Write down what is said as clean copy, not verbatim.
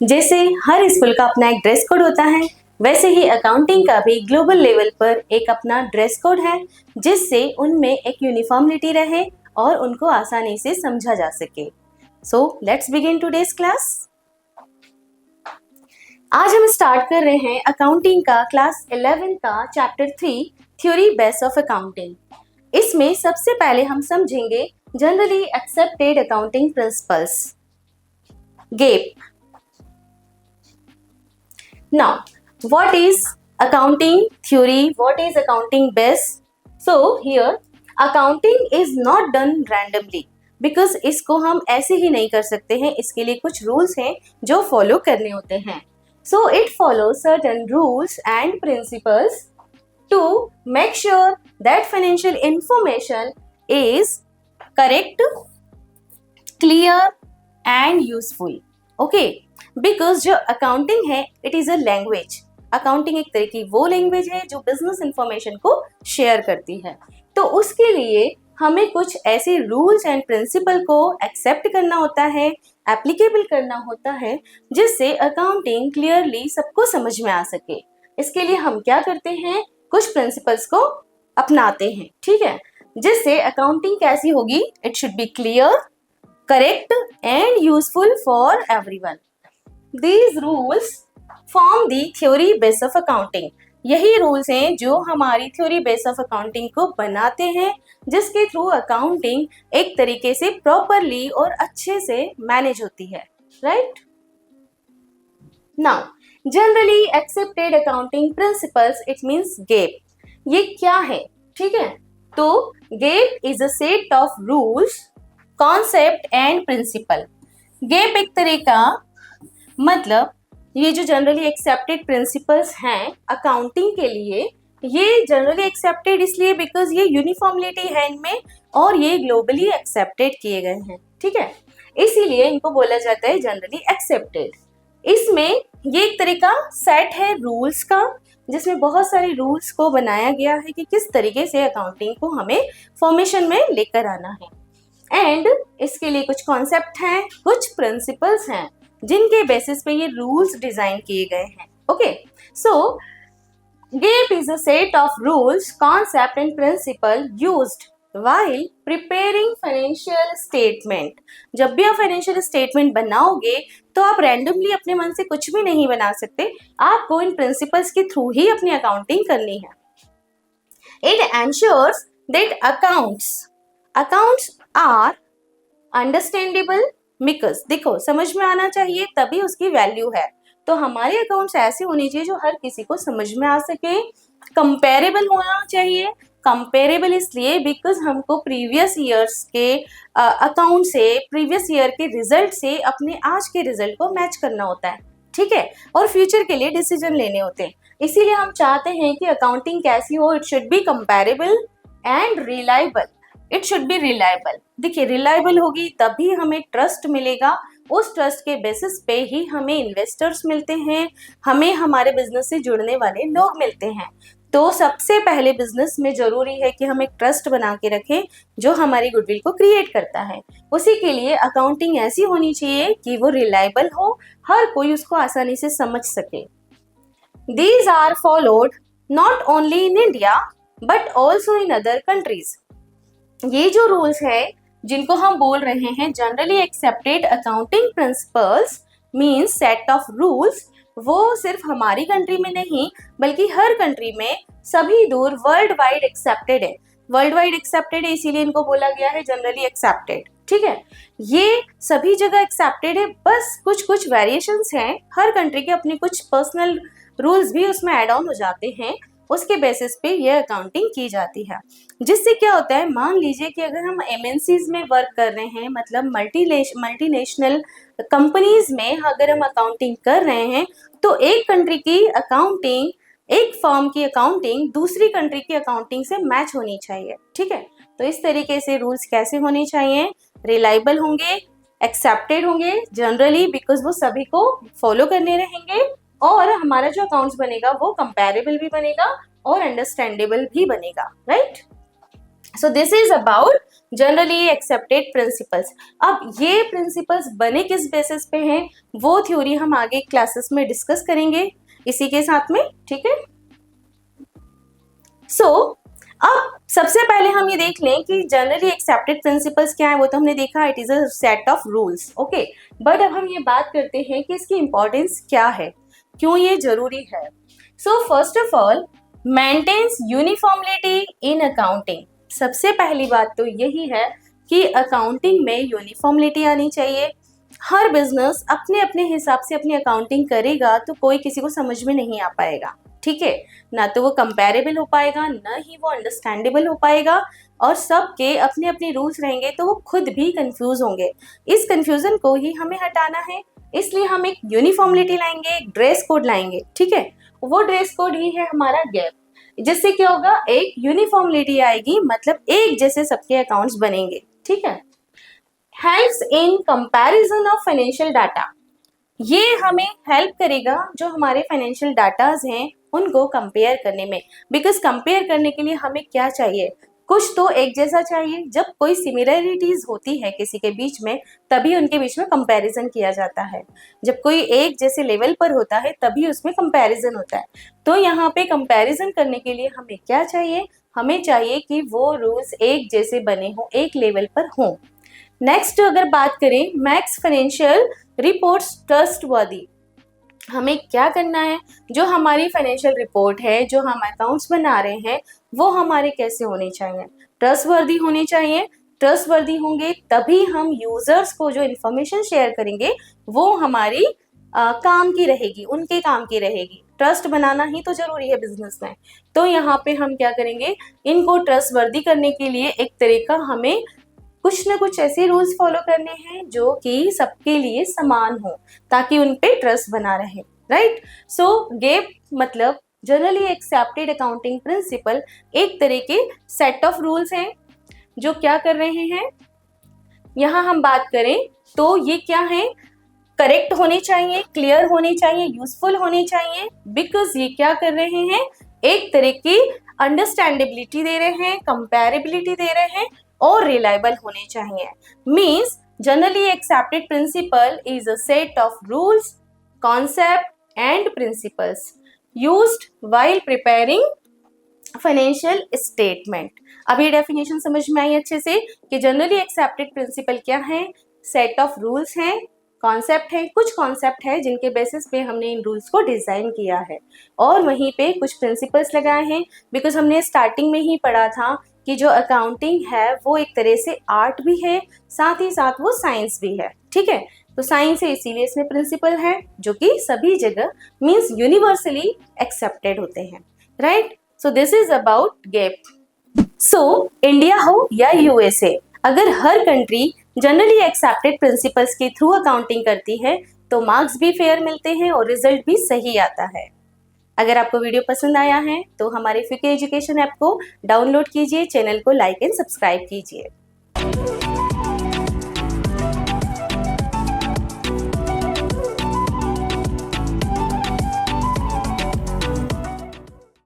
जैसे हर स्कूल का अपना एक ड्रेस कोड होता है, वैसे ही अकाउंटिंग का भी ग्लोबल लेवल पर एक अपना ड्रेस कोड है, जिससे उनमें एक यूनिफॉर्मिटी रहे और उनको आसानी से समझा जा सके। So let's begin today's class. आज हम स्टार्ट कर रहे हैं अकाउंटिंग का क्लास 11 का chapter 3 theory base of accounting. इसमें सबसे पहले हम समझेंगे generally accepted accounting principles, gap. Now, what is accounting theory? What is accounting base? So here, accounting is not done randomly because इसको हम ऐसे ही नहीं कर सकते हैं, इसके लिए कुछ rules हैं जो follow करने होते हैं. So it follows certain rules and principles to make sure that financial information is correct, clear and useful. Okay. Because जो अकाउंटिंग है it is a language. Accounting एक तरह की वो लैंग्वेज है जो बिजनेस इंफॉर्मेशन को शेयर करती है। तो उसके लिए हमें कुछ ऐसे रूल्स एंड प्रिंसिपल को एक्सेप्ट करना होता है, एप्लीकेबल करना होता है, जिससे अकाउंटिंग क्लियरली सबको समझ में आ सके। इसके लिए हम क्या करते हैं, कुछ प्रिंसिपल्स को अपनाते हैं, ठीक है, जिससे अकाउंटिंग कैसी होगी, it should be clear, correct and useful for everyone. These rules form the theory base of accounting. यही रूल्स हैं जो हमारी थ्योरी बेस ऑफ अकाउंटिंग को बनाते हैं, जिसके थ्रू अकाउंटिंग एक तरीके से प्रॉपरली और अच्छे से मैनेज होती है, right. Now generally accepted accounting principles, it means GAAP. ये क्या है, ठीक है, तो GAAP is a set of rules, concept and principle. GAAP एक तरह का, मतलब ये जो जनरली एक्सेप्टेड प्रिंसिपल्स हैं अकाउंटिंग के लिए, ये जनरली एक्सेप्टेड इसलिए बिकॉज ये यूनिफॉर्मिलिटी है इनमें और ये ग्लोबली एक्सेप्टेड किए गए हैं, ठीक है, इसीलिए इनको बोला जाता है जनरली एक्सेप्टेड। इसमें ये एक तरह का सेट है रूल्स का, जिसमें बहुत सारे रूल्स को बनाया गया है कि किस तरीके से अकाउंटिंग को हमें फॉर्मेशन में लेकर आना है। एंड इसके लिए कुछ कॉन्सेप्ट हैं, कुछ प्रिंसिपल्स हैं जिनके बेसिस पे ये रूल्स डिजाइन किए गए हैं। Okay, so GAAP is a set of rules, concept and principle used while preparing financial statement. जब भी आप फाइनेंशियल स्टेटमेंट बनाओगे तो आप रैंडमली अपने मन से कुछ भी नहीं बना सकते, आपको इन प्रिंसिपल्स के थ्रू ही अपनी अकाउंटिंग करनी है। It ensures that accounts are understandable, because देखो समझ में आना चाहिए तभी उसकी वैल्यू है। तो हमारे अकाउंट्स ऐसे होने चाहिए जो हर किसी को समझ में आ सके, कंपेरेबल होना चाहिए। कंपेरेबल इसलिए बिकॉज हमको प्रीवियस ईयर्स के अकाउंट से, प्रीवियस ईयर के रिजल्ट से अपने आज के रिजल्ट को मैच करना होता है, ठीक है, और फ्यूचर के लिए डिसीजन लेने होते हैं। इसीलिए हम चाहते हैं कि अकाउंटिंग कैसी हो, it should be comparable and reliable. It should be reliable. देखिए रिलायबल होगी तभी हमें ट्रस्ट मिलेगा, उस ट्रस्ट के बेसिस पे ही हमें इन्वेस्टर्स मिलते हैं, हमें हमारे बिजनेस से जुड़ने वाले लोग मिलते हैं। तो सबसे पहले बिजनेस में जरूरी है कि हम एक ट्रस्ट बना के रखें जो हमारी गुडविल को क्रिएट करता है। उसी के लिए अकाउंटिंग ऐसी होनी चाहिए कि वो रिलायबल हो, हर कोई उसको आसानी से समझ सके। These are followed not only in India but also in other countries. ये जो रूल्स है जिनको हम बोल रहे हैं generally accepted accounting principles means set of rules, वो सिर्फ हमारी कंट्री में नहीं बल्कि हर कंट्री में सभी दूर वर्ल्ड वाइड एक्सेप्टेड है। वर्ल्ड वाइड एक्सेप्टेड है इसीलिए इनको बोला गया है जनरली एक्सेप्टेड, ठीक है, ये सभी जगह एक्सेप्टेड है, बस कुछ कुछ वेरिएशंस हैं, हर कंट्री के अपने कुछ पर्सनल रूल्स भी उसमें ऐड ऑन हो जाते हैं, उसके बेसिस पे ये अकाउंटिंग की जाती है। जिससे क्या होता है, मान लीजिए कि अगर हम एमएनसीज में वर्क कर रहे हैं, मतलब मल्टीनेशनल कंपनीज में अगर हम अकाउंटिंग कर रहे हैं, तो एक कंट्री की अकाउंटिंग, एक फर्म की अकाउंटिंग दूसरी कंट्री की अकाउंटिंग से मैच होनी चाहिए, ठीक है। तो इस तरीके से रूल्स कैसे होने चाहिए, रिलायबल होंगे, एक्सेप्टेड होंगे जनरली बिकॉज वो सभी को फॉलो करने रहेंगे, और हमारा जो अकाउंट्स बनेगा वो कंपेरेबल भी बनेगा और अंडरस्टैंडेबल भी बनेगा, right. So this is about generally accepted principles. अब ये प्रिंसिपल्स बने किस बेसिस पे हैं, वो थ्योरी हम आगे क्लासेस में डिस्कस करेंगे इसी के साथ में, ठीक है। अब सबसे पहले हम ये देख लें कि जनरली एक्सेप्टेड प्रिंसिपल्स क्या है। वो तो हमने देखा, it is a set of rules, okay. But अब हम ये बात करते हैं कि इसकी इंपॉर्टेंस क्या है, क्यों ये जरूरी है। So first of all, maintains uniformity in accounting. सबसे पहली बात तो यही है कि अकाउंटिंग में यूनिफॉर्मिलिटी आनी चाहिए। हर बिजनेस अपने अपने हिसाब से अपनी अकाउंटिंग करेगा तो कोई किसी को समझ में नहीं आ पाएगा, ठीक है। ना तो वो कंपेरेबल हो पाएगा, ना ही वो अंडरस्टैंडेबल हो पाएगा, और सबके अपने अपने रूल्स रहेंगे तो वो खुद भी कंफ्यूज होंगे। इस कंफ्यूजन को ही हमें हटाना है, इसलिए हम एक यूनिफॉर्मिलिटी लाएंगे, एक ड्रेस कोड लाएंगे, ठीक है। वो ड्रेस कोड ही है हमारा गैप, जिससे क्या होगा, एक यूनिफॉर्मिलिटी आएगी, मतलब एक जैसे सबके अकाउंट्स बनेंगे, ठीक है। Helps in comparison of financial data. ये हमें हेल्प करेगा जो हमारे फाइनेंशियल डाटाज हैं उनको कंपेयर करने में। बिकॉज कंपेयर करने के लिए हमें क्या चाहिए, कुछ तो एक जैसा चाहिए। जब कोई सिमिलरिटीज होती है किसी के बीच में, तभी उनके बीच में कंपैरिजन किया जाता है। जब कोई एक जैसे लेवल पर होता है तभी उसमें कंपैरिजन होता है। तो यहाँ पे कंपैरिजन करने के लिए हमें क्या चाहिए, हमें चाहिए कि वो रूल्स एक जैसे बने हों, एक लेवल पर हों। नेक्स्ट अगर बात करें, मैक्स फाइनेंशियल रिपोर्ट्स ट्रस्टवर्दी। हमें क्या करना है, जो हमारी फाइनेंशियल रिपोर्ट है, जो हम अकाउंट्स बना रहे हैं, वो हमारे कैसे होने चाहिए, ट्रस्टवर्दी होने चाहिए। ट्रस्टवर्दी होंगे तभी हम यूजर्स को जो इन्फॉर्मेशन शेयर करेंगे वो हमारी काम की रहेगी, उनके काम की रहेगी। ट्रस्ट बनाना ही तो जरूरी है बिजनेस में। तो यहाँ पे हम क्या करेंगे, इनको ट्रस्टवर्दी करने के लिए एक तरीका हमें कुछ ना कुछ ऐसे रूल्स फॉलो करने हैं जो कि सबके लिए समान हो, ताकि उन पे ट्रस्ट बना रहे, राइट। सो गेप मतलब जनरली एक्सेप्टेड अकाउंटिंग प्रिंसिपल, एक तरह के सेट ऑफ रूल्स हैं जो क्या कर रहे हैं। यहाँ हम बात करें तो ये क्या है, करेक्ट होने चाहिए, क्लियर होने चाहिए, यूजफुल होने चाहिए। बिकॉज ये क्या कर रहे हैं, एक तरह की अंडरस्टैंडेबिलिटी दे रहे हैं, कंपेरेबिलिटी दे रहे हैं, और रिलायबल होने चाहिए। Means generally accepted principal is a set of rules, concept and principles used while preparing financial statement. अब ये डेफिनेशन समझ में आई अच्छे से कि जनरली एक्सेप्टेड प्रिंसिपल क्या है, सेट ऑफ रूल्स हैं, कॉन्सेप्ट है, कुछ कॉन्सेप्ट है जिनके बेसिस पे हमने इन रूल्स को डिजाइन किया है, और वहीं पे कुछ प्रिंसिपल्स लगाए हैं। बिकॉज हमने स्टार्टिंग में ही पढ़ा था कि जो अकाउंटिंग है वो एक तरह से आर्ट भी है, साथ ही साथ वो साइंस भी है, ठीक है। तो साइंस है इसीलिए इसमें प्रिंसिपल है जो कि सभी जगह मीन्स यूनिवर्सली एक्सेप्टेड होते हैं, right. So this is about gap. So India हो या यूएसए, अगर हर कंट्री जनरली एक्सेप्टेड प्रिंसिपल्स के थ्रू अकाउंटिंग करती है तो मार्क्स भी फेयर मिलते हैं और रिजल्ट भी सही आता है। अगर आपको वीडियो पसंद आया है तो हमारे फ्यूके एजुकेशन ऐप को डाउनलोड कीजिए, चैनल को लाइक एंड सब्सक्राइब कीजिए।